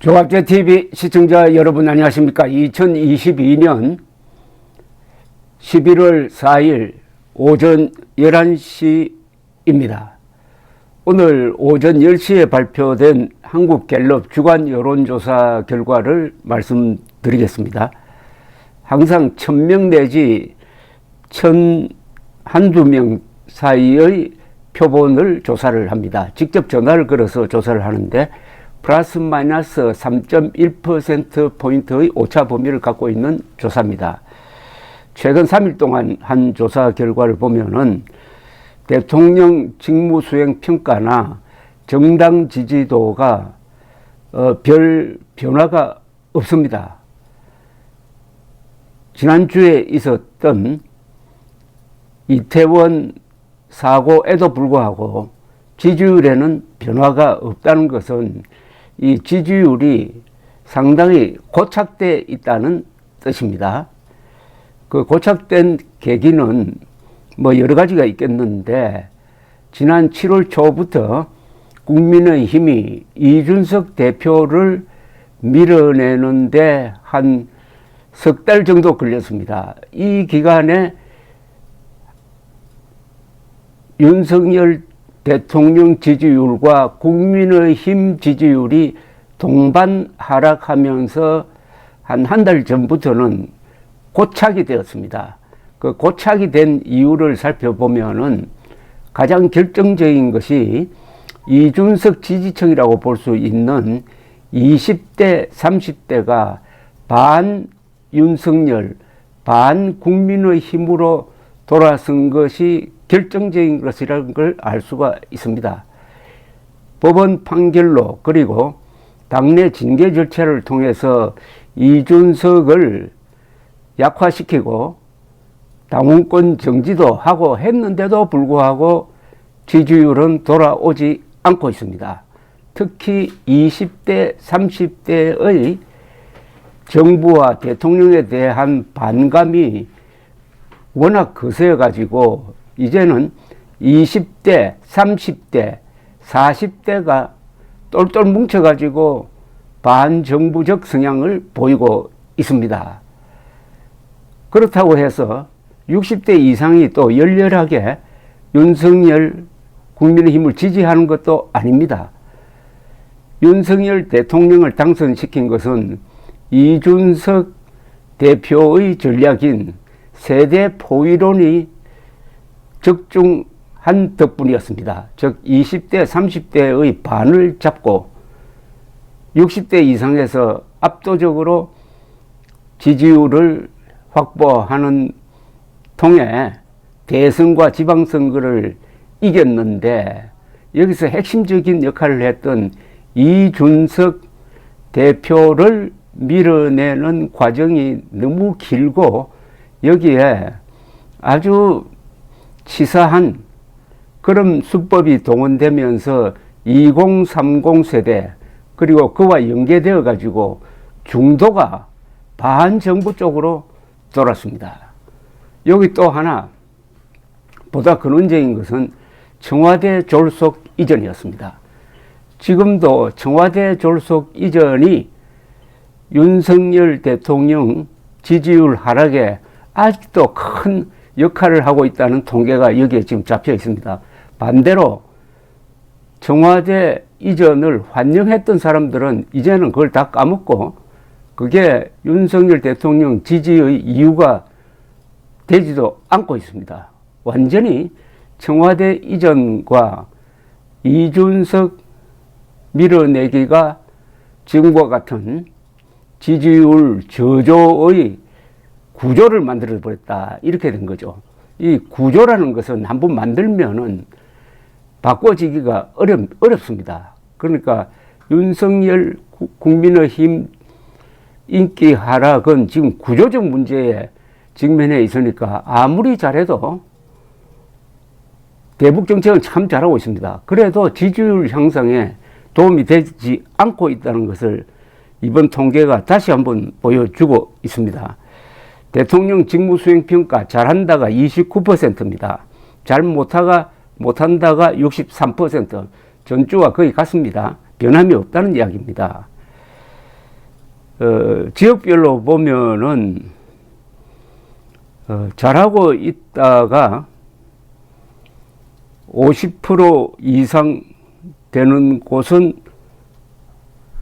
조갑제TV 시청자 여러분 안녕하십니까. 2022년 11월 4일 오전 11시입니다. 오늘 오전 10시에 발표된 한국갤럽 주간 여론조사 결과를 말씀드리겠습니다. 항상 1000명 내지 1001~2명 사이의 표본을 조사를 합니다. 직접 전화를 걸어서 조사를 하는데 플러스 마이너스 3.1%포인트의 오차 범위를 갖고 있는 조사입니다. 최근 3일 동안 한 조사 결과를 보면은 대통령 직무수행 평가나 정당 지지도가 별 변화가 없습니다. 지난주에 있었던 이태원 사고에도 불구하고 지지율에는 변화가 없다는 것은 이 지지율이 상당히 고착되어 있다는 뜻입니다. 그 고착된 계기는 뭐 여러 가지가 있겠는데, 지난 7월 초부터 국민의힘이 이준석 대표를 밀어내는데 한 석 달 정도 걸렸습니다. 이 기간에 윤석열 대통령 지지율과 국민의힘 지지율이 동반 하락하면서 한 달 전부터는 고착이 되었습니다. 그 고착이 된 이유를 살펴보면은 가장 결정적인 것이 이준석 지지층이라고 볼 수 있는 20대, 30대가 반 윤석열, 반 국민의힘으로 돌아선 것이 결정적인 것이라는 걸 알 수가 있습니다. 법원 판결로 그리고 당내 징계 절차를 통해서 이준석을 약화시키고 당원권 정지도 하고 했는데도 불구하고 지지율은 돌아오지 않고 있습니다. 특히 20대, 30대의 정부와 대통령에 대한 반감이 워낙 거세어 가지고 이제는 20대, 30대, 40대가 똘똘 뭉쳐 가지고 반정부적 성향을 보이고 있습니다. 그렇다고 해서 60대 이상이 또 열렬하게 윤석열 국민의힘을 지지하는 것도 아닙니다. 윤석열 대통령을 당선시킨 것은 이준석 대표의 전략인 세대 포위론이 적중한 덕분이었습니다. 즉 20대, 30대의 반을 잡고 60대 이상에서 압도적으로 지지율을 확보하는 통해 대선과 지방선거를 이겼는데, 여기서 핵심적인 역할을 했던 이준석 대표를 밀어내는 과정이 너무 길고 여기에 아주 치사한 그런 수법이 동원되면서 2030 세대 그리고 그와 연계되어 가지고 중도가 반정부 쪽으로 돌았습니다. 여기 또 하나 보다 근원적인 것은 청와대 졸속 이전이었습니다. 지금도 청와대 졸속 이전이 윤석열 대통령 지지율 하락에 아직도 큰 역할을 하고 있다는 통계가 여기에 지금 잡혀 있습니다. 반대로 청와대 이전을 환영했던 사람들은 이제는 그걸 다 까먹고 그게 윤석열 대통령 지지의 이유가 되지도 않고 있습니다. 완전히 청와대 이전과 이준석 밀어내기가 지금과 같은 지지율 저조의 구조를 만들어 버렸다, 이렇게 된 거죠. 이 구조라는 것은 한번 만들면은 바꿔지기가 어렵습니다. 그러니까 윤석열 국민의힘 인기 하락은 지금 구조적 문제에 직면해 있으니까 아무리 잘해도 대북 정책은 참 잘하고 있습니다. 그래도 지지율 향상에 도움이 되지 않고 있다는 것을 이번 통계가 다시 한번 보여주고 있습니다. 대통령 직무수행평가 잘한다가 29%입니다. 잘 못한다가 63%, 전주와 거의 같습니다. 변함이 없다는 이야기입니다. 지역별로 보면은 잘하고 있다가 50% 이상 되는 곳은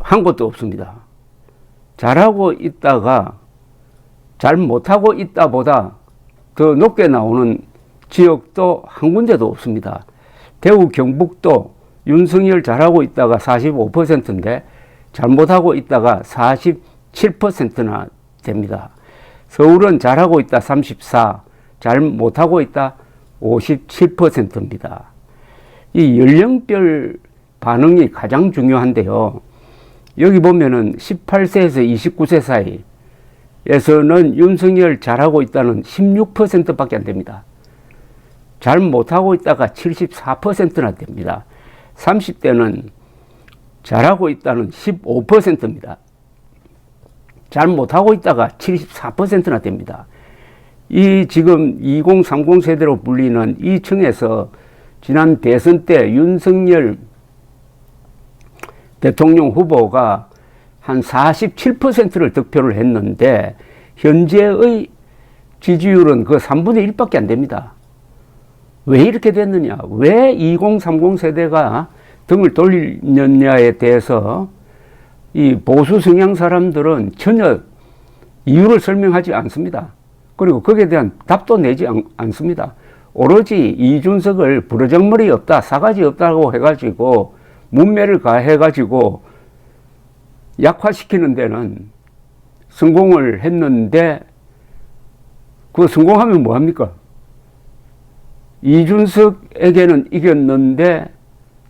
한 곳도 없습니다. 잘하고 있다가 잘 못하고 있다보다 더 높게 나오는 지역도 한 군데도 없습니다. 대구 경북도 윤석열 잘하고 있다가 45%인데 잘못하고 있다가 47%나 됩니다. 서울은 잘하고 있다 34%, 잘못하고 있다 57%입니다. 이 연령별 반응이 가장 중요한데요. 여기 보면은 18세에서 29세 사이에서는 윤석열 잘하고 있다는 16%밖에 안 됩니다. 잘 못하고 있다가 74%나 됩니다. 30대는 잘하고 있다는 15%입니다. 잘 못하고 있다가 74%나 됩니다. 이 지금 2030 세대로 불리는 이 층에서 지난 대선 때 윤석열 대통령 후보가 한 47%를 득표를 했는데 현재의 지지율은 그 3분의 1밖에 안 됩니다. 왜 이렇게 됐느냐? 왜 2030 세대가 등을 돌리느냐에 대해서 이 보수 성향 사람들은 전혀 이유를 설명하지 않습니다. 그리고 거기에 대한 답도 내지 않습니다. 오로지 이준석을 부르장머리 없다, 사가지 없다고 해가지고 문매를 가해가지고 약화시키는 데는 성공을 했는데 그 성공하면 뭐합니까? 이준석에게는 이겼는데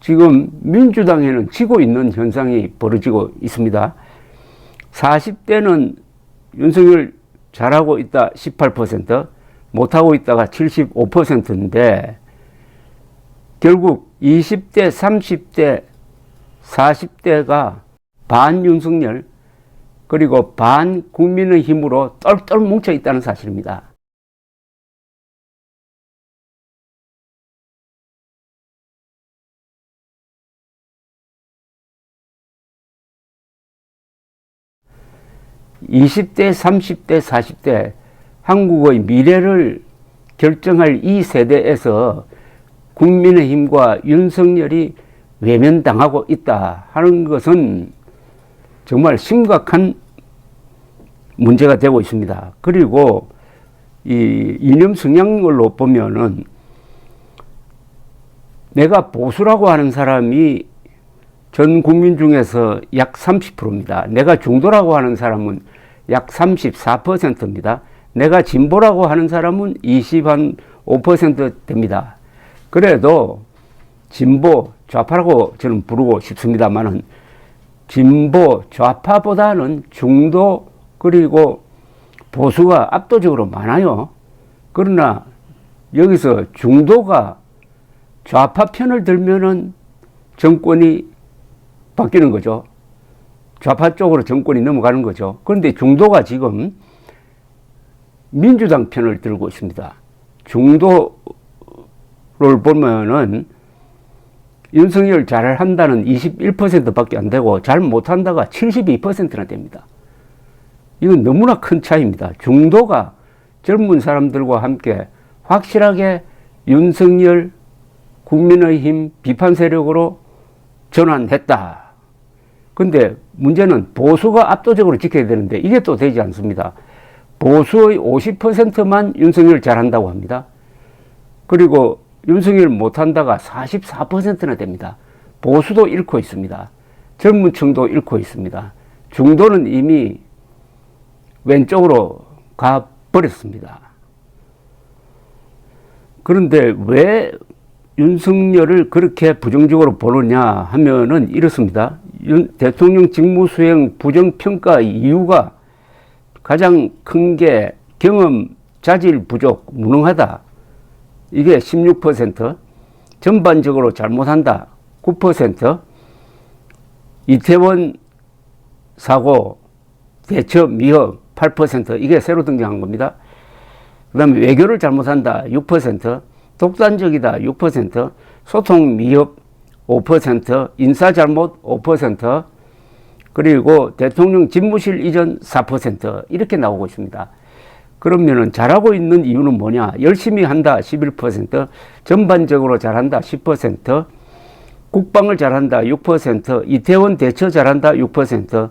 지금 민주당에는 지고 있는 현상이 벌어지고 있습니다. 40대는 윤석열 잘하고 있다 18%, 못하고 있다가 75%인데 결국 20대, 30대, 40대가 반 윤석열 그리고 반 국민의힘으로 똘똘 뭉쳐 있다는 사실입니다. (20대) (30대) (40대) 한국의 미래를 결정할 이 세대에서 국민의힘과 윤석열이 외면당하고 있다 하는 것은 정말 심각한 문제가 되고 있습니다. 그리고 이 이념 성향으로 보면은 내가 보수라고 하는 사람이 전 국민 중에서 약 30%입니다. 내가 중도라고 하는 사람은 약 34%입니다. 내가 진보라고 하는 사람은 25% 됩니다. 그래도 진보, 좌파라고 저는 부르고 싶습니다만은 진보, 좌파보다는 중도 그리고 보수가 압도적으로 많아요. 그러나 여기서 중도가 좌파 편을 들면은 정권이 바뀌는 거죠. 좌파 쪽으로 정권이 넘어가는 거죠. 그런데 중도가 지금 민주당 편을 들고 있습니다. 중도를 보면은 윤석열 잘한다는 21%밖에 안 되고 잘 못한다가 72%나 됩니다. 이건 너무나 큰 차이입니다. 중도가 젊은 사람들과 함께 확실하게 윤석열 국민의힘 비판 세력으로 전환했다. 근데 문제는 보수가 압도적으로 지켜야 되는데 이게 또 되지 않습니다. 보수의 50%만 윤석열 잘한다고 합니다. 그리고 윤석열 못한다가 44%나 됩니다. 보수도 잃고 있습니다. 젊은 층도 잃고 있습니다. 중도는 이미 왼쪽으로 가버렸습니다. 그런데 왜 윤석열을 그렇게 부정적으로 보느냐 하면은 이렇습니다. 대통령 직무수행 부정평가 이유가 가장 큰 게 경험, 자질 부족, 무능하다. 이게 16%, 전반적으로 잘못한다. 9%, 이태원 사고, 대처 미흡 8%, 이게 새로 등장한 겁니다. 그 다음에 외교를 잘못한다. 6%, 독단적이다. 6%, 소통 미흡 5%, 인사 잘못 5%, 그리고 대통령 집무실 이전 4% 이렇게 나오고 있습니다. 그러면은 잘하고 있는 이유는 뭐냐? 열심히 한다 11%, 전반적으로 잘한다 10%, 국방을 잘한다 6%, 이태원 대처 잘한다 6%,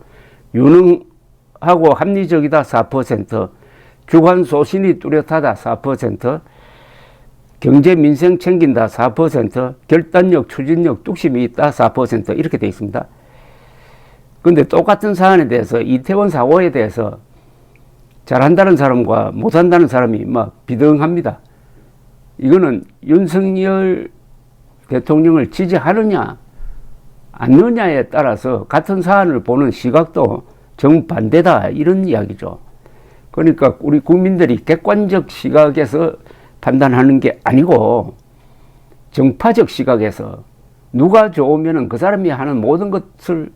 유능하고 합리적이다 4%, 주관 소신이 뚜렷하다 4%, 경제 민생 챙긴다 4%, 결단력, 추진력, 뚝심이 있다 4% 이렇게 되어 있습니다. 그런데 똑같은 사안에 대해서 이태원 사고에 대해서 잘한다는 사람과 못한다는 사람이 막 비등합니다. 이거는 윤석열 대통령을 지지하느냐 않느냐에 따라서 같은 사안을 보는 시각도 정반대다 이런 이야기죠. 그러니까 우리 국민들이 객관적 시각에서 판단하는 게 아니고 정파적 시각에서 누가 좋으면 그 사람이 하는 모든 것을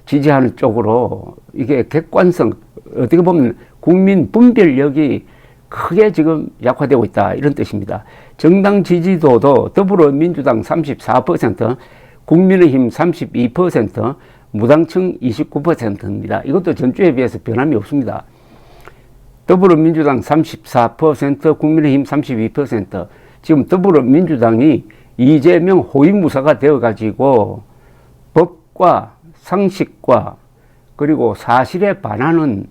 지지하는 쪽으로 이게 객관성, 어떻게 보면 국민 분별력이 크게 지금 약화되고 있다 이런 뜻입니다. 정당 지지도도 더불어민주당 34%, 국민의힘 32%, 무당층 29%입니다. 이것도 전주에 비해서 변함이 없습니다. 더불어민주당 34%, 국민의힘 32%. 지금 더불어민주당이 이재명 호위무사가 되어가지고 법과 상식과 그리고 사실에 반하는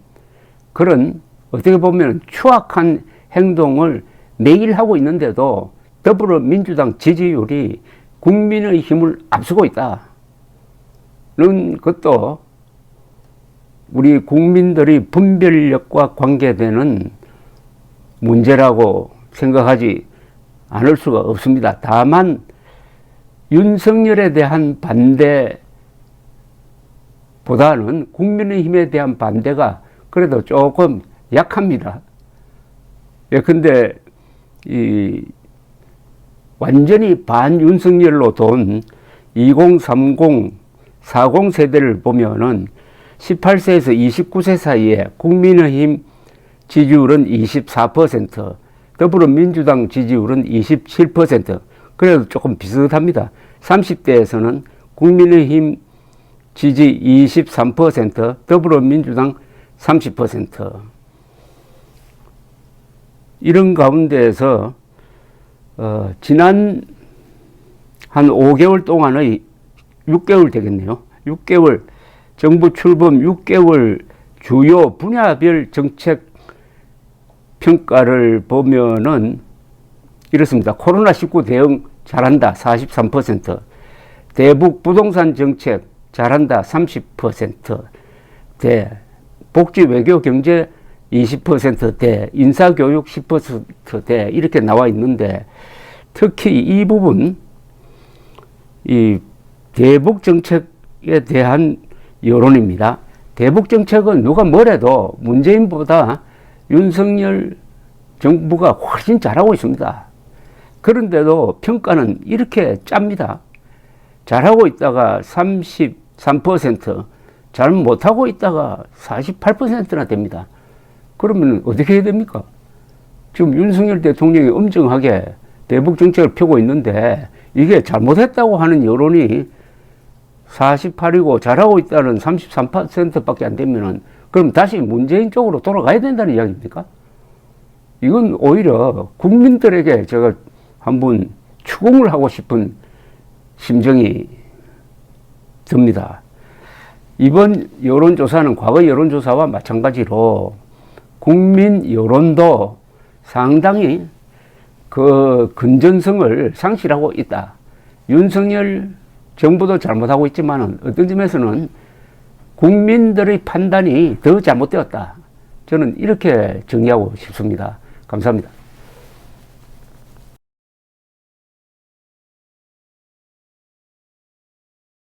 그런 어떻게 보면 추악한 행동을 매일 하고 있는데도 더불어민주당 지지율이 국민의힘을 앞서고 있다는 것도 우리 국민들이 분별력과 관계되는 문제라고 생각하지 않을 수가 없습니다. 다만 윤석열에 대한 반대보다는 국민의힘에 대한 반대가 그래도 조금 약합니다. 근데 완전히 반윤석열로 돈 2030, 40 세대를 보면은 18세에서 29세 사이에 국민의힘 지지율은 24%, 더불어민주당 지지율은 27%, 그래도 조금 비슷합니다. 30대에서는 국민의힘 지지 23%, 더불어민주당 30%. 이런 가운데에서 지난 한 5개월 동안의 6개월 되겠네요. 6개월 정부 출범 6개월 주요 분야별 정책 평가를 보면은 이렇습니다. 코로나19 대응 잘한다 43%, 대북 부동산 정책 잘한다 30%대, 복지 외교 경제 20%대, 인사교육 10%대 이렇게 나와 있는데 특히 이 부분 이 대북 정책에 대한 여론입니다. 대북 정책은 누가 뭐래도 문재인보다 윤석열 정부가 훨씬 잘하고 있습니다. 그런데도 평가는 이렇게 짭니다. 잘하고 있다가 33%, 잘 못하고 있다가 48%나 됩니다. 그러면 어떻게 해야 됩니까? 지금 윤석열 대통령이 엄정하게 대북 정책을 펴고 있는데 이게 잘못했다고 하는 여론이 48이고 잘하고 있다는 33%밖에 안 되면은 그럼 다시 문재인 쪽으로 돌아가야 된다는 이야기입니까? 이건 오히려 국민들에게 제가 한번 추궁을 하고 싶은 심정이 듭니다. 이번 여론조사는 과거 여론조사와 마찬가지로 국민 여론도 상당히 그 건전성을 상실하고 있다. 윤석열 정부도 잘못하고 있지만 어떤 점에서는 국민들의 판단이 더 잘못되었다. 저는 이렇게 정의하고 싶습니다. 감사합니다.